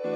What's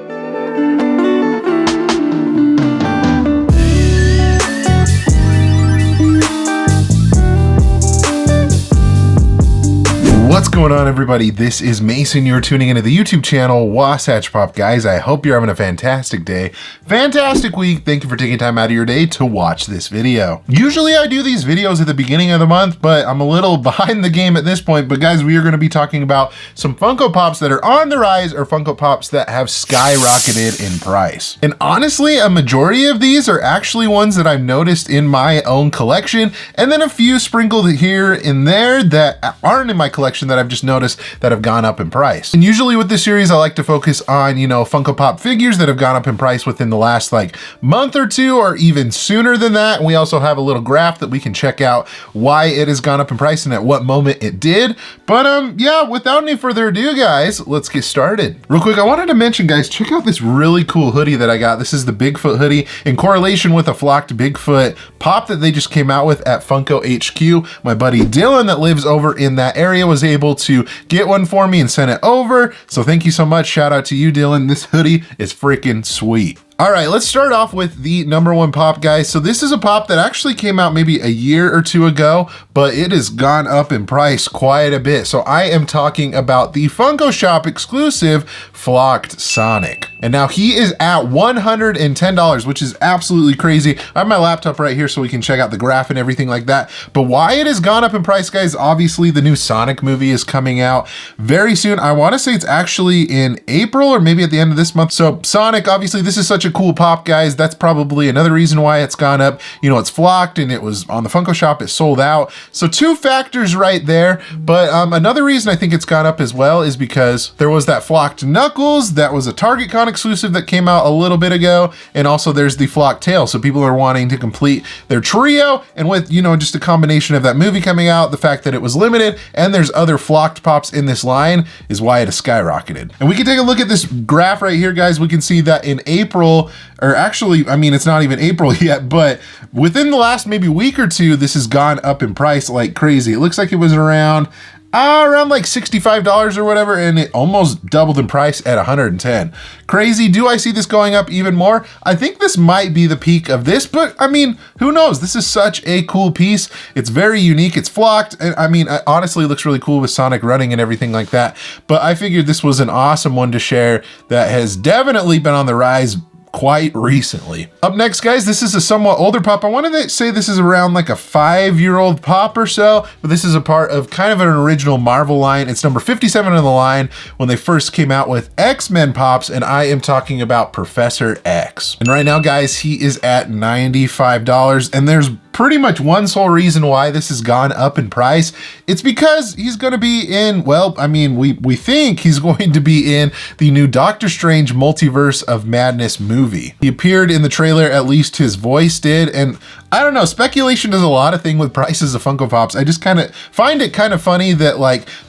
going on, everybody? This is Mason. You're tuning into the YouTube channel Wasatch Pop. Guys, I hope you're having a fantastic day, fantastic week. Thank you for taking time out of your day to watch this video. Usually I do these videos at the beginning of the month, but I'm a little behind the game at this point. But guys, we are going to be talking about some Funko Pops that are on the rise, or Funko Pops that have skyrocketed in price. And honestly, a majority of these are actually ones that I've noticed in my own collection, and then a few sprinkled here and there that aren't in my collection that I've just noticed that have gone up in price. And usually with this series, I like to focus on, Funko Pop figures that have gone up in price within the last month or two, or even sooner than that. And we also have a little graph that we can check out why it has gone up in price and at what moment it did. But yeah, without any further ado, guys, let's get started. Real quick, I wanted to mention, guys, check out this really cool hoodie that I got. This is the Bigfoot hoodie in correlation with a flocked Bigfoot pop that they just came out with at Funko HQ. My buddy Dylan that lives over in that area was able to get one for me and send it over. So thank you so much. Shout out to you, Dylan. This hoodie is freaking sweet. All right, let's start off with the number one pop, guys. So this is a pop that actually came out maybe a year or two ago, but it has gone up in price quite a bit. So I am talking about the Funko Shop exclusive Flocked Sonic. And now he is at $110, which is absolutely crazy. I have my laptop right here so we can check out the graph and everything like that. But why it has gone up in price, guys, obviously the new Sonic movie is coming out very soon. I want to say it's actually in April or maybe at the end of this month. So Sonic, obviously this is such a cool pop, guys. That's probably another reason why it's gone up. It's flocked and it was on the Funko Shop. It sold out. So two factors right there. But another reason I think it's gone up as well is because there was that flocked Knuckles that was a Target Con exclusive that came out a little bit ago. And also there's the flocked tail. So people are wanting to complete their trio. And with, just a combination of that movie coming out, the fact that it was limited, and there's other flocked pops in this line is why it has skyrocketed. And we can take a look at this graph right here, guys. We can see that in April, or actually, I mean, it's not even April yet, but within the last maybe week or two, this has gone up in price like crazy. It looks like it was around like $65 or whatever, and it almost doubled in price at $110. Crazy. Do I see this going up even more? I think this might be the peak of this, but I mean, who knows? This is such a cool piece. It's very unique. It's flocked, and I mean, it honestly looks really cool with Sonic running and everything like that. But I figured this was an awesome one to share that has definitely been on the rise quite recently. Up next, guys, this is a somewhat older pop. I wanted to say this is around like a 5-year-old pop or so, but this is a part of kind of an original Marvel line. It's number 57 in the line when they first came out with X-Men pops, and I am talking about Professor X. And right now, guys, he is at $95, and there's pretty much one sole reason why this has gone up in price. It's because he's going to be in, well, I mean, we think he's going to be in the new Doctor Strange Multiverse of Madness movie. He appeared in the trailer, at least his voice did, and I don't know, speculation does a lot of things with prices of Funko Pops. I just kind of find it kind of funny that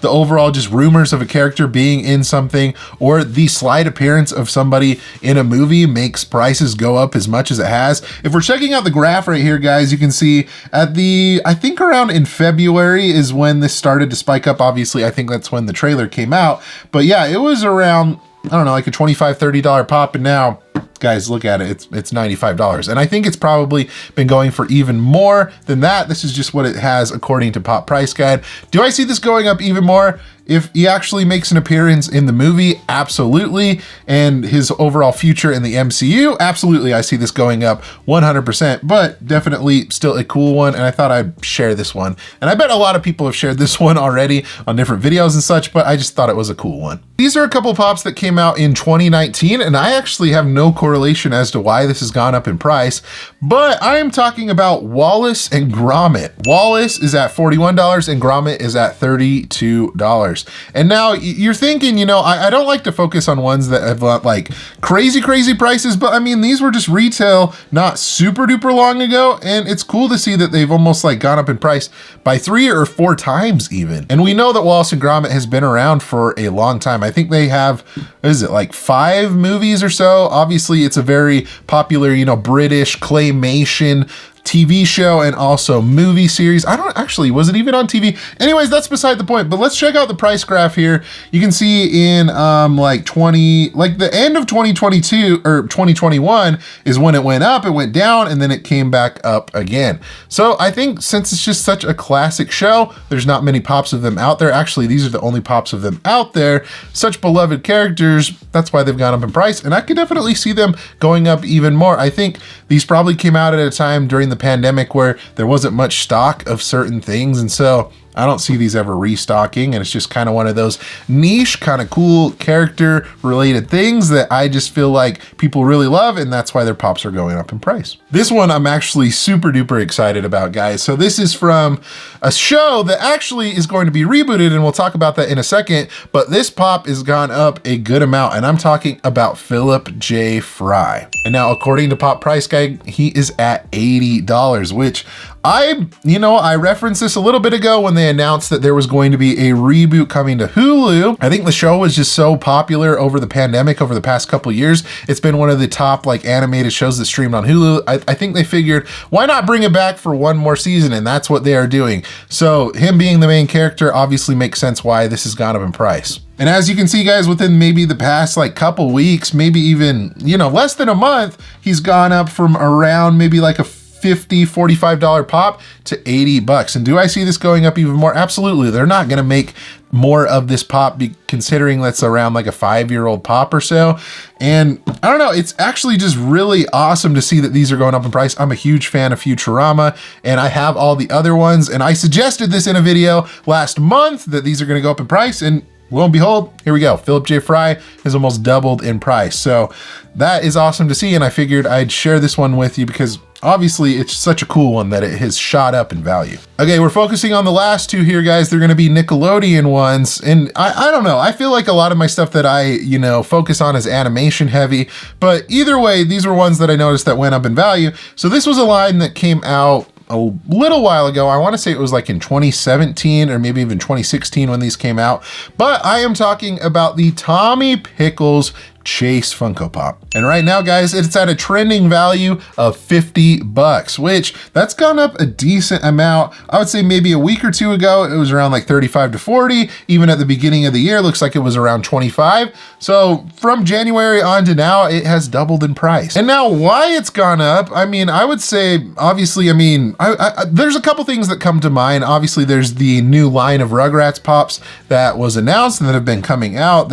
the overall just rumors of a character being in something or the slight appearance of somebody in a movie makes prices go up as much as it has. If we're checking out the graph right here, guys, you can see at I think around in February is when this started to spike up. Obviously, I think that's when the trailer came out. But yeah, it was around, I don't know, like a $25, $30 pop, and now, guys, look at it. It's $95. And I think it's probably been going for even more than that. This is just what it has according to Pop Price Guide. Do I see this going up even more? If he actually makes an appearance in the movie, absolutely. And his overall future in the MCU, absolutely. I see this going up 100%, but definitely still a cool one. And I thought I'd share this one. And I bet a lot of people have shared this one already on different videos and such, but I just thought it was a cool one. These are a couple pops that came out in 2019, and I actually have no correlation as to why this has gone up in price, but I am talking about Wallace and Gromit. Wallace is at $41 and Gromit is at $32. And now you're thinking, I don't like to focus on ones that have like crazy prices, but I mean, these were just retail not super duper long ago, and it's cool to see that they've almost gone up in price by 3 or 4 times even. And we know that Wallace and Gromit has been around for a long time. I think they have, what is it, like 5 movies or so? Obviously, it's a very popular, British claymation TV show and also movie series. I don't actually, was it even on TV? Anyways, that's beside the point, but let's check out the price graph here. You can see in like the end of 2022 or 2021 is when it went up, it went down, and then it came back up again. So I think since it's just such a classic show, there's not many pops of them out there. Actually, these are the only pops of them out there. Such beloved characters, that's why they've gone up in price, and I could definitely see them going up even more. I think these probably came out at a time during the pandemic where there wasn't much stock of certain things, and so I don't see these ever restocking, and it's just kind of one of those niche, kind of cool character related things that I just feel like people really love, and that's why their pops are going up in price. This one I'm actually super duper excited about, guys. So this is from a show that actually is going to be rebooted, and we'll talk about that in a second, but this pop has gone up a good amount, and I'm talking about Philip J. Fry. And now, according to Pop Price Guide, he is at $80, which I referenced this a little bit ago when they announced that there was going to be a reboot coming to Hulu. I think the show was just so popular over the pandemic, over the past couple of years. It's been one of the top like animated shows that streamed on Hulu. I think they figured, why not bring it back for one more season? And that's what they are doing. So him being the main character obviously makes sense why this has gone up in price. And as you can see, guys, within maybe the past like couple weeks, maybe even, less than a month, he's gone up from around maybe like a $50, $45 pop to $80. And do I see this going up even more? Absolutely. They're not going to make more of this pop, considering that's around like a 5-year-old pop or so. And I don't know, it's actually just really awesome to see that these are going up in price. I'm a huge fan of Futurama, and I have all the other ones, and I suggested this in a video last month that these are going to go up in price, and lo and behold, here we go. Philip J. Fry has almost doubled in price. So that is awesome to see, and I figured I'd share this one with you because obviously it's such a cool one that it has shot up in value. Okay, we're focusing on the last two here, guys. They're gonna be Nickelodeon ones. And I don't know, I feel like a lot of my stuff that I, focus on is animation heavy, but either way, these were ones that I noticed that went up in value. So this was a line that came out a little while ago. I want to say it was like in 2017 or maybe even 2016 when these came out, but I am talking about the Tommy Pickles Chase Funko Pop. And right now, guys, it's at a trending value of $50, which that's gone up a decent amount. I would say maybe a week or two ago, it was around like 35 to 40. Even at the beginning of the year, looks like it was around 25. So from January on to now, it has doubled in price. And now why it's gone up, I would say, obviously, there's a couple things that come to mind. Obviously, there's the new line of Rugrats Pops that was announced and that have been coming out.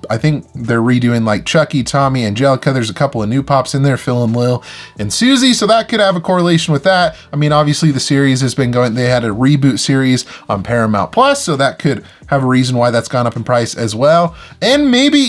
I think they're redoing like Chucky, Tommy, Angelica. There's a couple of new pops in there, Phil and Lil and Susie. So that could have a correlation with that. Obviously the series has been going, they had a reboot series on Paramount Plus. So that could have a reason why that's gone up in price as well. And maybe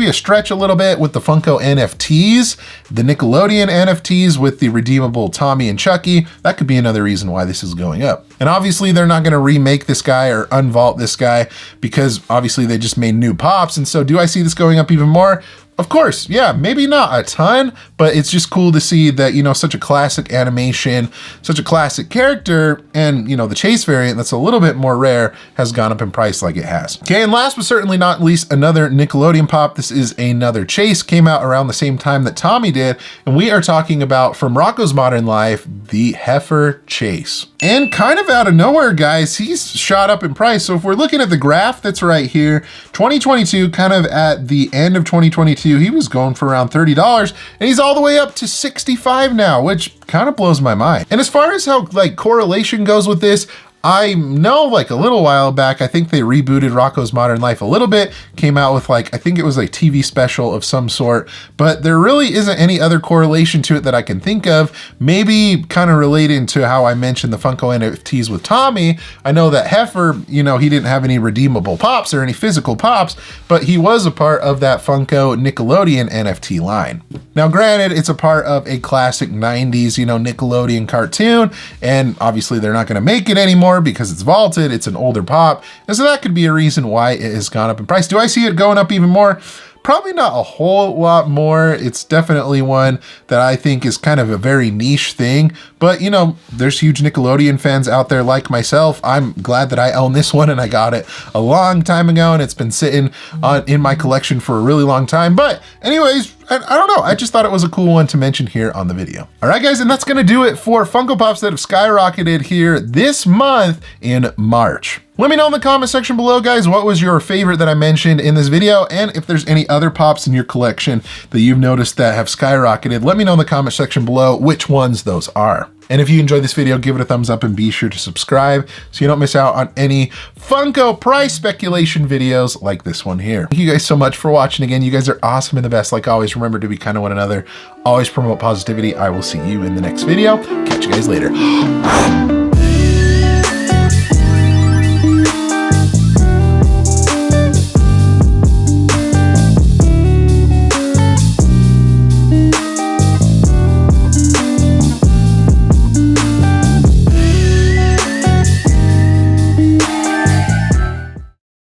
a stretch a little bit with the Funko NFTs, the Nickelodeon NFTs with the redeemable Tommy and Chucky. That could be another reason why this is going up. And obviously they're not going to remake this guy or unvault this guy because obviously they just made new pops. And so do I see this going up even more? Of course, yeah, maybe not a ton, but it's just cool to see that, such a classic animation, such a classic character, and, the Chase variant that's a little bit more rare has gone up in price like it has. Okay, and last but certainly not least, another Nickelodeon pop. This is another Chase, came out around the same time that Tommy did, and we are talking about, from Rocko's Modern Life, the Heifer Chase. And kind of out of nowhere, guys, he's shot up in price. So if we're looking at the graph that's right here, 2022, kind of at the end of 2022, he was going for around $30, and he's all the way up to $65 now, which kind of blows my mind. And as far as how correlation goes with this, I know a little while back, I think they rebooted Rocko's Modern Life a little bit, came out with I think it was a TV special of some sort, but there really isn't any other correlation to it that I can think of. Maybe kind of relating to how I mentioned the Funko NFTs with Tommy. I know that Heifer, he didn't have any redeemable pops or any physical pops, but he was a part of that Funko Nickelodeon NFT line. Now, granted, it's a part of a classic 90s, Nickelodeon cartoon, and obviously they're not going to make it anymore because it's vaulted, it's an older pop, and so that could be a reason why it has gone up in price. Do I see it going up even more? Probably not a whole lot more. It's definitely one that I think is kind of a very niche thing, but you know, there's huge Nickelodeon fans out there like myself. I'm glad that I own this one, and I got it a long time ago, and it's been sitting in my collection for a really long time. But anyways, I don't know, I just thought it was a cool one to mention here on the video. All right, guys, and that's gonna do it for Funko Pops that have skyrocketed here this month in March. Let me know in the comment section below, guys, what was your favorite that I mentioned in this video, and if there's any other Pops in your collection that you've noticed that have skyrocketed, let me know in the comment section below which ones those are. And if you enjoyed this video, give it a thumbs up and be sure to subscribe so you don't miss out on any Funko price speculation videos like this one here. Thank you guys so much for watching. Again, you guys are awesome and the best. Like always, remember to be kind to one another. Always promote positivity. I will see you in the next video. Catch you guys later.